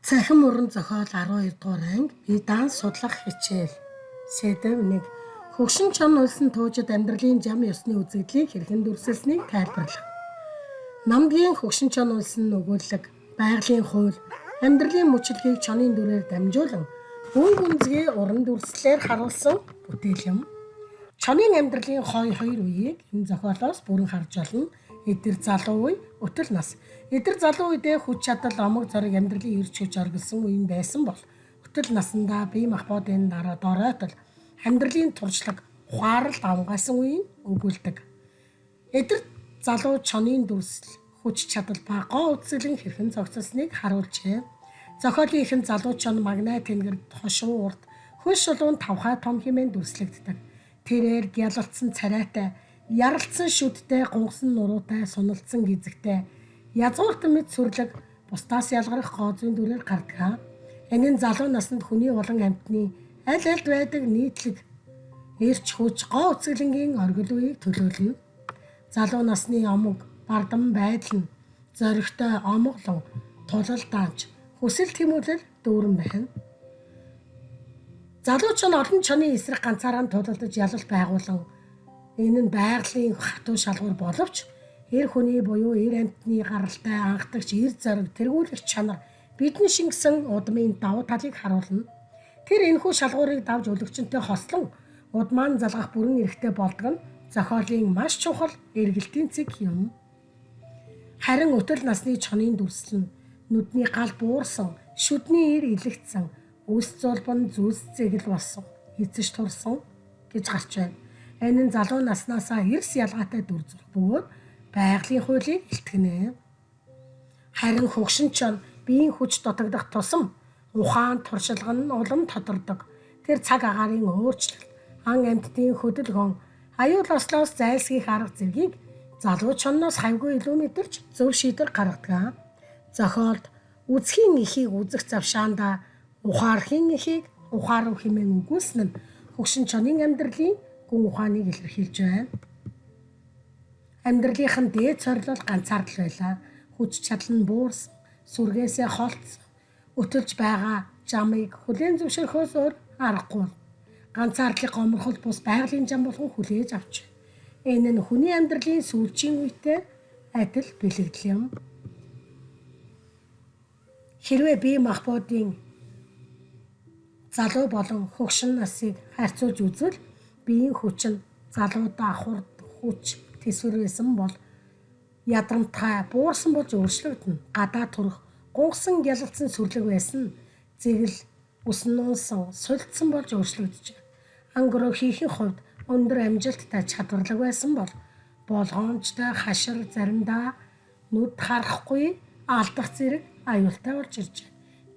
Цахим уран зохиол 12 дугаар анги би данс судлах хичээл. Сэдэв 1. Хөгшин чон улсын туужид амьдралын зам ёсны үзэгдлийг хэрхэн дүрсэлснийг тайлбарлах. Намгийн хөгшин чон улсын өгүүлэг, байгалийн хууль, амьдралын мөчлөгийг чонын дүрээр дамжуулан үн гүнзгий уран дүрслэлээр харуулсан бүтээл юм. Чонын амьдралын хоёр үеийг энэ зохиолоос бүрэн харж олно. Эдгээр залуу үе, өтөл нас. Эдгээр залуу үедээ хүч чадал, омог зориг амьдралын эрч хүч оргилсон үеийн байсан бол өтөл насндаа бие махбодын дараа доройтол амьдралын туршлага, ухаарлалд авгасан үеийг өгүүлдэг. Эдгээр залуу чонын дүрсэл, хүч чадал ба гоо үзэсгэлэн хэрхэн зохицолсныг харуулжээ. Зохиолын ихэнд залуу чон магнай тэнгэр, хошин урд, хөл шулуун тавхай том хэмээн дүрслэгддэг. Тэрээр гялалцсан царайтай, яралцсан шүдтэй, гунгасан нуруутай, суналцсан гизэгтэй, язгууртан мэд сүрлэг, бусдаас ялгарах гоозын дүрээр гардаг. Энэ нь залуу наснд хүний болон амьтны аль альд байдаг нийтлэг эрч хүч, гоо үцгэлэнгийн оргил үеийг төлөөлнө. Залуу насны омог, бардам байдал нь зоригтой, омглон, тулал даанч, хүсэл тэмүүлэл дүүрэн байна. Залууч нь олон чонын эсрэг ганцаараа тулалдаж ялалт байгуулан энэ нь байгалийн хатуу шалгуур боловч эр хүний буюу эр амьтны гаралтай анхдагч эр зориг тэргүүлэх чанар бидний шингэсэн удмын давуу талыг харуулна. Тэр энэхүү шалгуурыг давж өлөгчөнтэй хослон удмаан залгах бүрэн эрэхтэй болдог нь зохиолын маш чухал эргэлтийн цэг юм. Харин өтөл насны чонын дүрслэл нь нүдний гал буурсан, шүдний ир илэгдсэн, үс зулбан зүс зэгэл болсон, эцэж турсан гэж гарч байна. Энэ нь залуу наснаасаа эрс ялгаатай дүр зураг бөгөөд байгалийн хуулийг илтгэнэ. Харин хөгшин чон биеийн хүч дутагдах тусам ухаан туршилга нь улам тодордог. Тэр цаг агаарын өөрчлөлт, ан амьтдын хөдөлгөөн, аюул ослоос зайлсхийх арга зэргийг залуу чонноос хавьгүй илүү мэдэрч зөв шийдвэр гаргадаг. Зохиолд үзхийн эхийг үзэх завшаанда ухаархийн эхийг ухаарав хэмээн үгүүлсэн нь хөгшин чонын амьдралын гүн ухааныг илэрхийлж байна. Амьдралынх нь дээд цорилол ганцаардал байлаа. Хүч чадал нь буурсан, сүргээсээ холцсон, өтөлж байгаа жамыг хүлээн зөвшөөрөхөөс өөр аргагүй. Ганцаардлыг гоморхол бус байгалийн зам болгон хүлээж авч. Энэ нь хүний амьдралын сүүлчийн үетэй адил бэлэгдэл юм. Хэрвээ бие махбодын залуу болон хөгшин насыг харьцуулж үзвэл биеийн хүч нь залуудаа хурд хүч тэсвэр байсан бол ядамтгай буурсан болж өөрчлөгдөнө. Гадаа турах гунгсан гялалцсан сүрлэг байсан зэгэл уснуулсан сулдсан болж өөрчлөгдөж. Ангөрөө хийхин хувьд өндөр амжилттай чадварлаг байсан бол болгоомжтой хашир заримдаа нүд харахгүй алдах зэрэг аюултай болж ирж.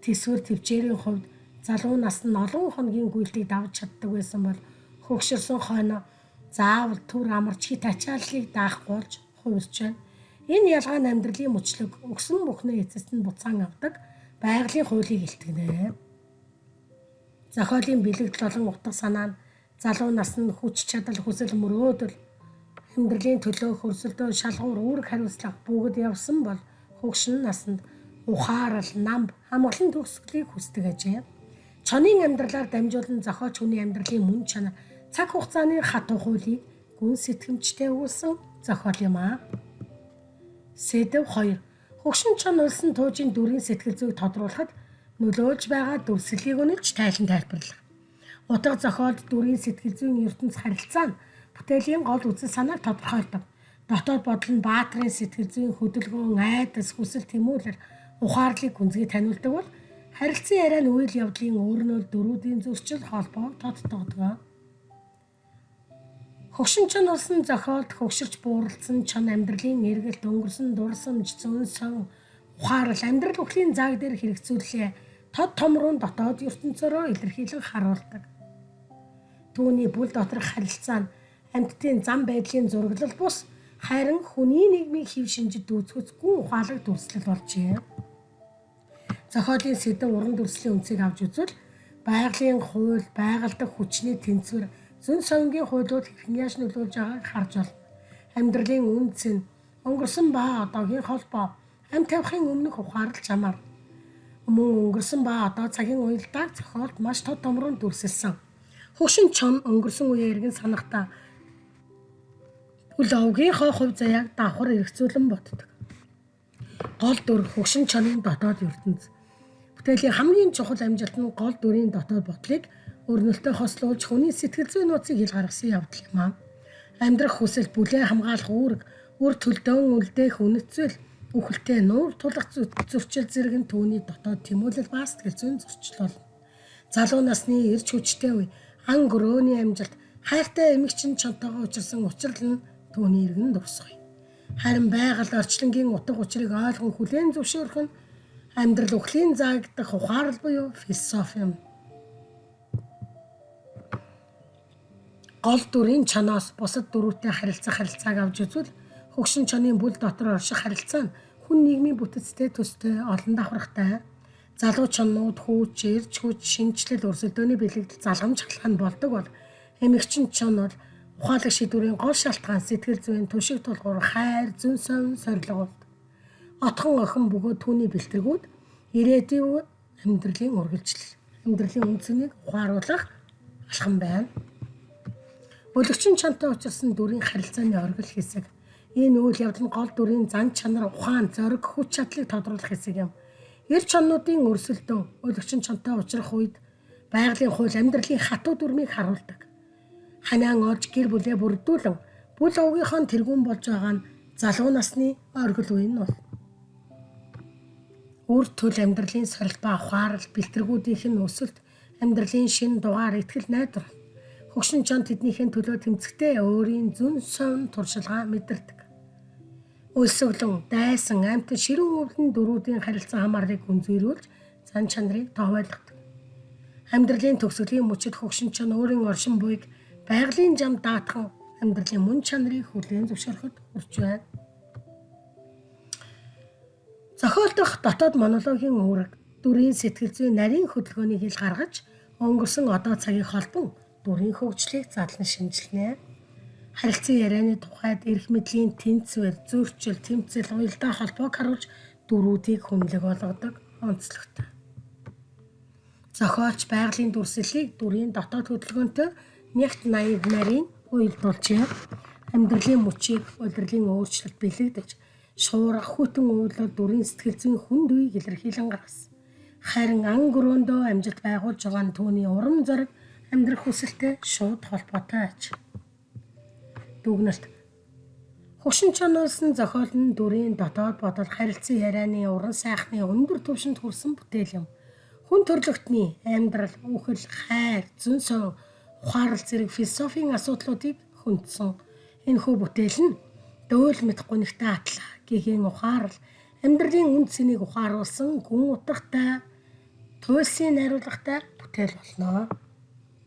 Тэсвэр төвчээрийн хувьд залуу нас нь олон хоногийн гүйлтийг давж чаддаг байсан бол хөгшөрсөн хойно заавал түр амарч хит ачааллыг даахгүй болж хувирч байна. Энэ ялгаа нь амьдралын мөчлөг өгсөн бүхнээ эцэст нь буцаан авдаг байгалийн хуулийг илтгэнэ. Зохиолын бэлэгдэл болон утга санаа нь залуу насны хүч чадал, хүсэл мөрөөдөл, амьдралын төлөө хөрсөлдөө шалгуур, үүрэг хариуцлага бүгд явсан бол хөгшин наснд ухаарал, нам, хамгаалалтын төгсгөлийг хүсдэг ажээ. Чонын амьдралаар дамжуулан зохиолч хүний амьдралын мөн чанар, цаг хугацааны хатуу хуулийг гүн сэтгэмжтэй өгүүлсэн зохиол юм аа. Сэдэв 2. Хөгшин чон улсын туужийн дүрийн сэтгэл зүйг тодруулахад нөлөөлж байгаа дүрслэлийг үнэлж тайлан тайлбарлах. Утга зохиолд дүрийн сэтгэл зүйн ертөнц харилцаа нь бүтээлийн гол үзэл санааг тодорхойлдог. Дотоод бодол нь баатрын сэтгэл зүйн хөдөлгөөн, айдас, хүсэл тэмүүлэл, ухаарлыг гүнзгий таниулдаг бол харилцан яриа нь үйл явдлын өөрнөл дөрүүдийн зөрчил холбоог тодтогддог. Хөгшин чон улсын зохиолд хөгширч бууралдсан чон амьдралын эргэлт, өнгөрсөн дурсамж, зүүн сон, ухаарал амьдрал бүхлийн зааг дээр хэрэгцүүлээ тод томрун дотоод ертөнцөөрөө илэрхийлэн харуулдаг. Түүний бүл доторх харилцаа нь амьтдын зам байдлын зураглал бус харин хүний нийгмийн хэв шинжид дүүцгүц гүн ухаалаг дүрслэл болжээ. Зохиолын сэдэв уран дүрслийн үндсийг авч үзвэл байгалийн хууль, байгальдах хүчний тэнцвэр, зүүн соёнгийн хуулиуд хэрхэн яаж нөлөөлж байгааг харж байна. Амьдралын үнц нь өнгөрсөн ба одоогийн холбоо, амь тавихын өмнөх ухаарал чамаар мөн өнгөрсөн ба одоо цагийн уялдааг зохиолд маш тод томрон дүрсэлсэн. Хөгшин чон өнгөрсөн үеийн иргэн санахта ловгийнхоо хувь заяаг давхар эргцүүлэн боддог. Гол дүр хөгшин чонын дотоод ертөнц. Бүтээлийн хамгийн чухал амжилт нь гол дүрийн дотоод бодлыг өрнөлтөй хослуулж хүний сэтгэл зүйн нууцыг хил гаргасан явдал юм аа. Амьдрах хүсэл, бүлээн хамгаалах үүрэг, үр төлдөөн үлдээх үнэцэл, үхэлтэй нуур тулах зөрчил зэрэг нь түүний дотоод тэмүүлэл ба сэтгэл зүйн зөрчил болно. Залуу насны эрч хүчтэй үе, ан гөрөөний амжилт, хайртай эмэгчин чонтойгоо учирсан учрал нь түүний иргэн дурсгая. Харин байгаль орчлонгийн утга учирыг ойлгон хүлээн зөвшөөрөх нь амьдрал өхлийн заагдах ухаарал буюу философи юм. Гол дүрийн чаноос бусад дүрүүтэй харилцааг авч үзвэл хөгшин чонын бүл дотор орших харилцаа нь хүн нийгмийн бүтэцтэй төстэй олон давхаргатай. Залуу чоннууд хүүч, эрч хүч, шинжлэл, өрсөлдөөний бэлэгдэл залгамж халаан болдог бол эмэгчин чон бол ухаалаг шийдвэрийн гол шалтгаан сэтгэл зүйн түшиг тулгуур, хайр, зөн совин, сорилго болдог. Отхон охин бөгөөд түүний бэлтгэргүүд ирээдүйн амьдралын үргэлжлэл, амьдралын үндсэнийг ухааруулах алхам байна. Өлөгчин чонтой учирсан дүрийн харилцааны оргил хэсэг. Энэ үйл явдал нь гол дүрийн зан чанар, ухаан, зориг, хүч чадлыг тодруулах хэсэг юм. Эр чоннуудын өрсөлдөөн өлөгчин чонтой учрах үед байгалийн хууль амьдралын хатуу дүрмийг харуулдаг. Ханиан орж гэр бүлээ бүрдүүлэн бүл овгийнхоо тэргүүн болж байгаа нь залуу насны оргил үе нь бол. Үр төл амьдралын сорилт ба ухаарал, бэлтгэргүүдийнх нь өсөлт, амьдралын шин дугаар, итгэл найдвар. Хөгшин чон тэднийхэн төлөө тэмцэхдээ өөрийн зүн совин туршилгаа мэдэрдэг. Өлсөглөн, дайсан, амт ширүүн өвлөн дөрүүдийн харилцан хамаарлыг гүнзгийрүүлж зан чанарыг товойлгодог. Амьдралын төгсгөлийн мөчид хөгшин чон өөрийн оршин буйг байгалийн зам даатхан амьдралын мөн чанарыг хүлээн зөвшөөрөхөд хүрч байна. Зохиолдох дотоод монологийн үүрэг дүрийн сэтгэл зүйн нарийн хөдөлгөөнийг хил гаргаж өнгөрсөн одоо цагийг холбон дүрийн хөгжлийг задлан шинжилнэ. Харилцан ярианы тухайд эрх мэдлийн тэнцвэр, зөрчил, тэмцэл, уялдаа холбоог харуулж дүрүүдийг хүнлэг болгодог онцлогтой. Зохиолч байгалийн дүрслэлийг дүрийн дотоод хөдөлгөөнтэй нягт нарийн уялдуулжээ. Амьдралын мөчийг удирдлын өөрчлөлт бэлэгдэж, шуурах хүтэн уйлал дүрийн сэтгэл зүйн хүнд үеийг илэрхийлэн гаргасан. Харин ан гөрөөндөө амжилт байгуулж байгаа нь түүний урам зориг амьдрах хүсэлтэй шууд холбоотой аж. Дүгнэлт. Хөгшин чоноолсон зохиол нь дүрийн дотоод бодол, харилцан ярианы уран сайхны өндөр түвшинд хүрсэн бүтээл юм. Хүн төрлөختний амьдрал, үхэл, хайр, зөн совин, ухаарал зэрэг философийн асуудлуудыг хүндсэн. Энэхүү бүтээл нь дөөл мэт гунигтай атлаа, гэхийн ухаарал, амьдралын үнд цэнийг ухааруулсан гүн утгатай, туйлсын найруулгатай бүтээл болно.